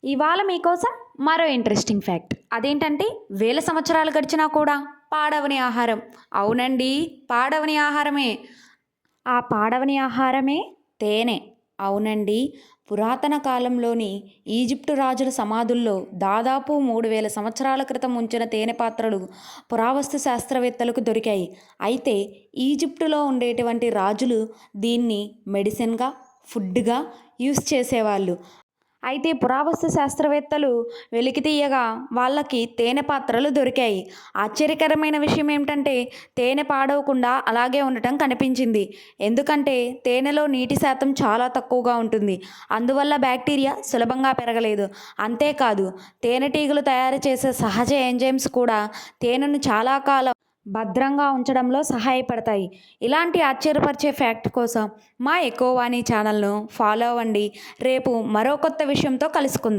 ఇవాళ మీకోసం మరో ఇంట్రెస్టింగ్ ఫ్యాక్ట్. అదేంటంటే వేల సంవత్సరాలు గడిచినా కూడా పాడవని ఆహారం. అవునండి, పాడవని ఆహారమే. ఆ పాడవని ఆహారమే తేనె. అవునండి. పురాతన కాలంలోని ఈజిప్టు రాజుల సమాధుల్లో దాదాపు 3000 సంవత్సరాల క్రితం ఉంచిన తేనె పాత్రలు పురావస్తు శాస్త్రవేత్తలకు దొరికాయి. అయితే ఈజిప్టులో ఉండేటువంటి రాజులు దీన్ని మెడిసిన్‌గా, ఫుడ్‌గా యూజ్ చేసేవాళ్ళు. అయితే పురావస్తు శాస్త్రవేత్తలు వెలికి తీయగా వాళ్ళకి తేనె పాత్రలు దొరికాయి. ఆశ్చర్యకరమైన విషయం ఏమిటంటే తేనె పాడవకుండా అలాగే ఉండటం కనిపించింది. ఎందుకంటే తేనెలో నీటి శాతం చాలా తక్కువగా ఉంటుంది. అందువల్ల బ్యాక్టీరియా సులభంగా పెరగలేదు. అంతేకాదు, తేనెటీగలు తయారు చేసే సహజ ఎంజైమ్స్ కూడా తేనెను చాలా కాలం భద్రంగా ఉంచడంలో సహాయపడతాయి. ఇలాంటి ఆశ్చర్యపరిచే ఫ్యాక్ట్ కోసం మా ఎకోవాణి ఛానల్‌ను ఫాలో అవ్వండి. రేపు మరో కొత్త విషయంతో కలుసుకుందాం.